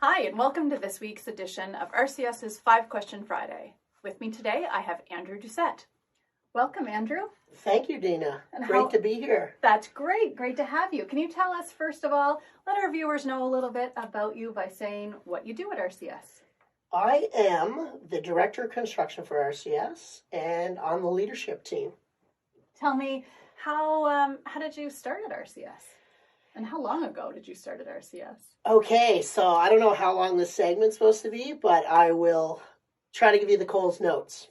Hi, and welcome to this week's edition of RCS's 5-Question Friday. With me today, I have Andrew Doucet. Welcome, Andrew. Thank you, Dina. Great to be here. That's great. Great to have you. Can you tell us, first of all, let our viewers know a little bit about you by saying what you do at RCS? I am the Director of Construction for RCS, and on the leadership team. Tell me, how did you start at RCS? And how long ago did you start at RCS? Okay, so I don't know how long this segment's supposed to be, but I will try to give you the Coles notes.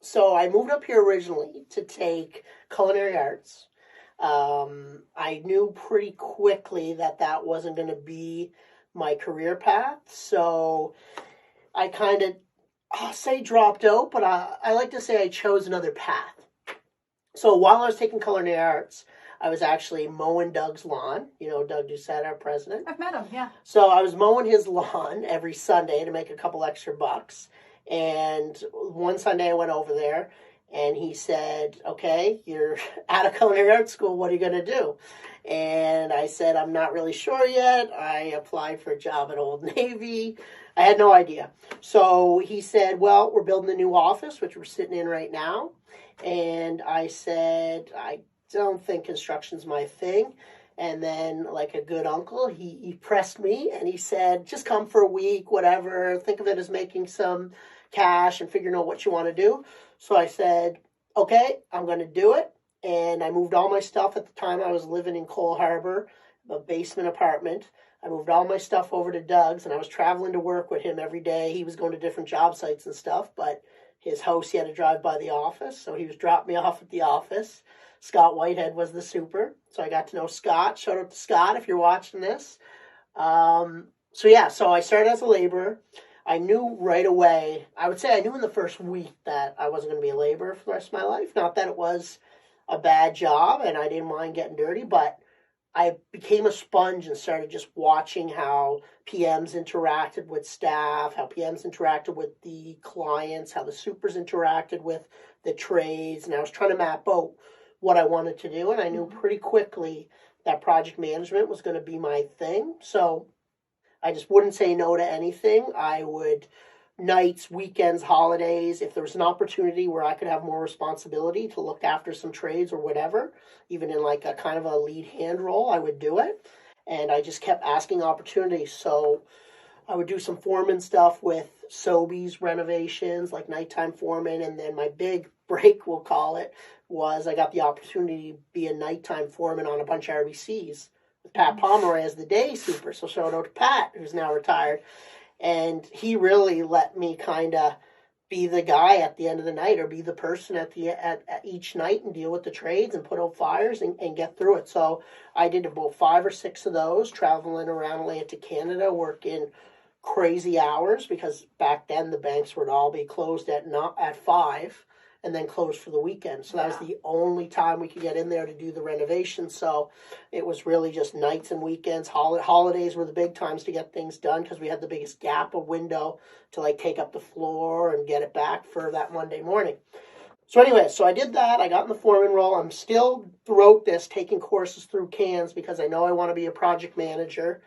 So I moved up here originally to take culinary arts. I knew pretty quickly that that wasn't going to be my career path, so I kind of, I'll say dropped out, but I like to say I chose another path. So while I was taking culinary arts, I was actually mowing Doug's lawn. You know Doug Doucet, our president? I've met him, yeah. So I was mowing his lawn every Sunday to make a couple extra bucks. And one Sunday I went over there and he said, okay, you're out of culinary arts school. What are you going to do? And I said, I'm not really sure yet. I applied for a job at Old Navy. I had no idea. So he said, well, we're building a new office, which we're sitting in right now. And I said, I don't think construction's my thing. And then, like a good uncle, he pressed me and he said, just come for a week, whatever. Think of it as making some cash and figuring out what you want to do. So I said, okay, I'm going to do it. And I moved all my stuff. At the time, I was living in Cole Harbor, a basement apartment. I moved all my stuff over to Doug's, and I was traveling to work with him every day. He was going to different job sites and stuff, but his house, he had to drive by the office, so he was dropping me off at the office. Scott Whitehead was the super, so I got to know Scott. Shout out to Scott if you're watching this. So I started as a laborer. I knew right away, I would say I knew in the first week that I wasn't going to be a laborer for the rest of my life. Not that it was a bad job and I didn't mind getting dirty, but I became a sponge and started just watching how PMs interacted with staff, how PMs interacted with the clients, how the supers interacted with the trades, and I was trying to map out what I wanted to do, and I knew pretty quickly that project management was going to be my thing, so I just wouldn't say no to anything. I would, nights, weekends, holidays, if there was an opportunity where I could have more responsibility to look after some trades or whatever, even in like a kind of a lead hand role, I would do it. And I just kept asking opportunities. So I would do some foreman stuff with Sobeys renovations, like nighttime foreman. And then my big break, we'll call it, was I got the opportunity to be a nighttime foreman on a bunch of RBCs with Pat Pomeroy as the day super. So shout out to Pat, who's now retired. And he really let me kind of be the guy at the end of the night, or be the person at each night and deal with the trades and put out fires and get through it. So I did about 5 or 6 of those, traveling around Atlantic Canada, working crazy hours, because back then the banks would all be closed at 5 and then closed for the weekend. So that was the only time we could get in there to do the renovation. So it was really just nights and weekends. Holidays were the big times to get things done, because we had the biggest gap of window to like take up the floor and get it back for that Monday morning. So anyway, so I did that. I got in the foreman role. I'm still, throughout this, taking courses through CANS, because I know I want to be a project manager.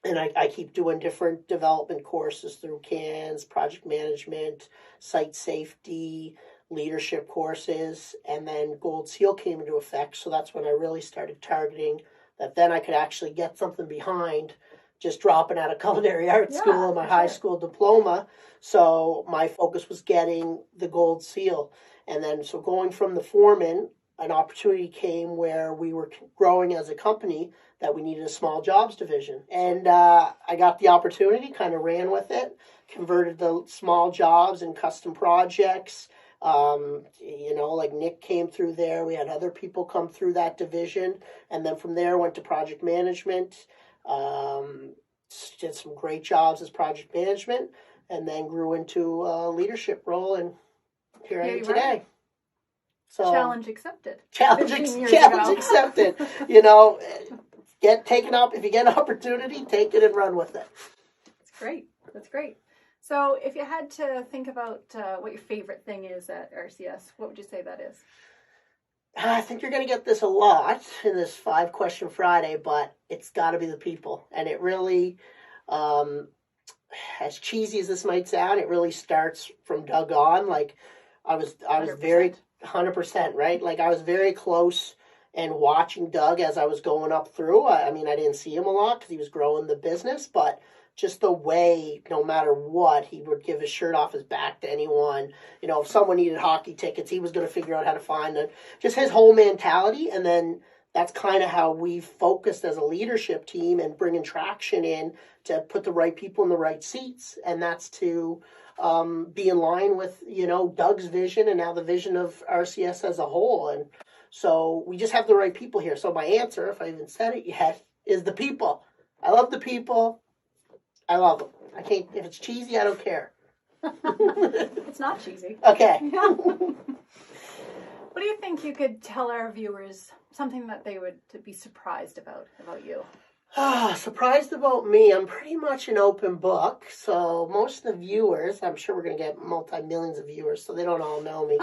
And I keep doing different development courses through CANS, project management, site safety, leadership courses, and then Gold Seal came into effect. So that's when I really started targeting that then I could actually get something behind just dropping out of culinary arts school and my high school diploma. So my focus was getting the Gold Seal. And then so going from the foreman, an opportunity came where we were growing as a company that we needed a small jobs division. And I got the opportunity, kind of ran with it, converted the small jobs and custom projects. Like Nick came through there. We had other people come through that division. And then from there, went to project management. Did some great jobs as project management, and then grew into a leadership role. And here I am today. So, challenge accepted. Challenge accepted. Get taken up. If you get an opportunity, take it and run with it. That's great. So if you had to think about what your favorite thing is at RCS, what would you say that is? I think you're going to get this a lot in this 5-Question Friday, but it's got to be the people. And it really, Um, as cheesy as this might sound, it really starts from Doug on. Like I was 100%. very 100%, right? Like I was very close and watching Doug as I was going up through. I mean, I didn't see him a lot because he was growing the business, but just the way, no matter what, he would give his shirt off his back to anyone. You know, if someone needed hockey tickets, he was going to figure out how to find them. Just his whole mentality, and then that's kind of how we focused as a leadership team and bringing traction in to put the right people in the right seats, and that's to be in line with, you know, Doug's vision and now the vision of RCS as a whole. And so we just have the right people here. So my answer, if I even said it yet, is the people. I love the people. I love them. I can't, if it's cheesy, I don't care. It's not cheesy. Okay. Yeah. What do you think you could tell our viewers, something that they would be surprised about you? Surprised about me, I'm pretty much an open book. So most of the viewers, I'm sure we're going to get multi-millions of viewers, so they don't all know me.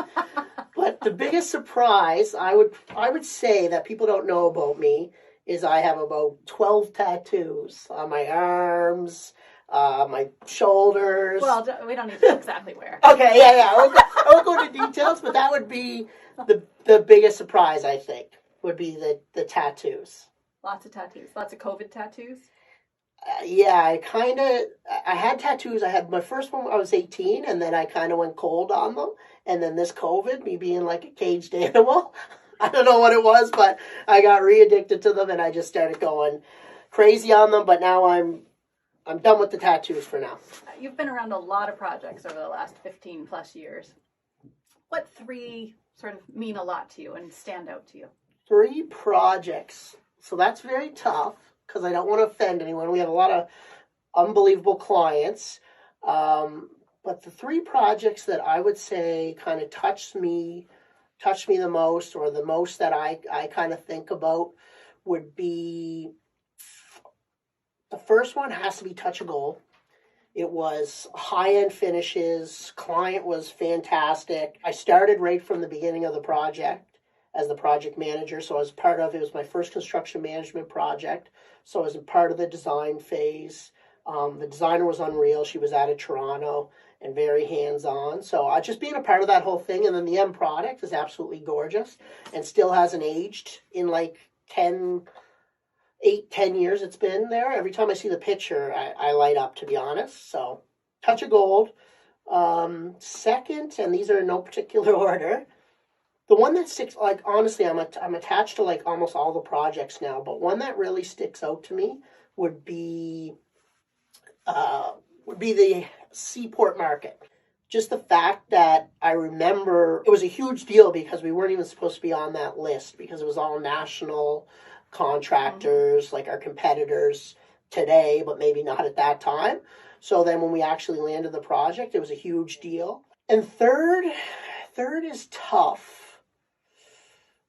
But the biggest surprise I would say that people don't know about me is I have about 12 tattoos on my arms, my shoulders. Well, we don't need to know exactly where. Okay, yeah. I won't go into details, but that would be the biggest surprise, I think, would be the tattoos. Lots of tattoos. Lots of COVID tattoos? Yeah, I had tattoos. I had my first one when I was 18, and then I kind of went cold on them. And then this COVID, me being like a caged animal, I don't know what it was, but I got re-addicted to them, and I just started going crazy on them. But now I'm done with the tattoos for now. You've been around a lot of projects over the last 15 plus years. What 3 sort of mean a lot to you and stand out to you? 3 projects. So that's very tough because I don't want to offend anyone. We have a lot of unbelievable clients. But the 3 projects that I would say kind of touched me the most, or the most that I kind of think about, would be, the first one has to be Touch of Gold. It was high-end finishes. Client was fantastic. I started right from the beginning of the project as the project manager. So I was part of, it was my first construction management project. So I was a part of the design phase. The designer was unreal. She was out of Toronto and very hands-on. So just being a part of that whole thing. And then the end product is absolutely gorgeous and still hasn't aged in like 10 years it's been there. Every time I see the picture, I light up, to be honest. So Touch of Gold. Second, and these are in no particular order, the one that sticks, like, honestly, I'm attached to like almost all the projects now, but one that really sticks out to me would be the Seaport Market. Just the fact that I remember it was a huge deal because we weren't even supposed to be on that list because it was all national contractors, like our competitors today, but maybe not at that time. So then when we actually landed the project, it was a huge deal. And third is tough.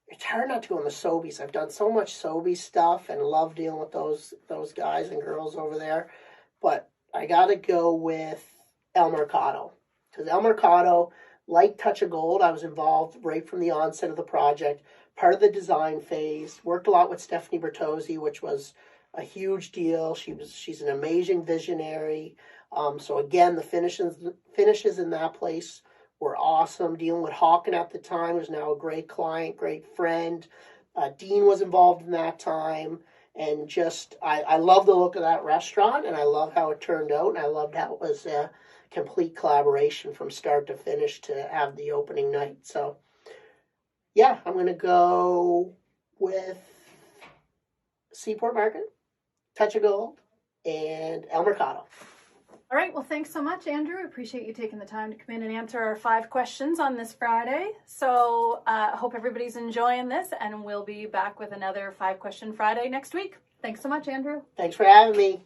It's hard not to go on the Sobeys. I've done so much Sobey stuff and love dealing with those guys and girls over there. But I got to go with El Mercado. Because El Mercado, like Touch of Gold, I was involved right from the onset of the project, part of the design phase, worked a lot with Stephanie Bertozzi, which was a huge deal. She's an amazing visionary. So again, the finishes in that place were awesome. Dealing with Hawken at the time, who's now a great client, great friend. Dean was involved in that time. And just, I love the look of that restaurant, and I love how it turned out, and I loved how it was a complete collaboration from start to finish to have the opening night. So, yeah, I'm going to go with Seaport Market, Touch of Gold, and El Mercado. All right. Well, thanks so much, Andrew. I appreciate you taking the time to come in and answer our 5 questions on this Friday. So I hope everybody's enjoying this, and we'll be back with another 5-question Friday next week. Thanks so much, Andrew. Thanks for having me.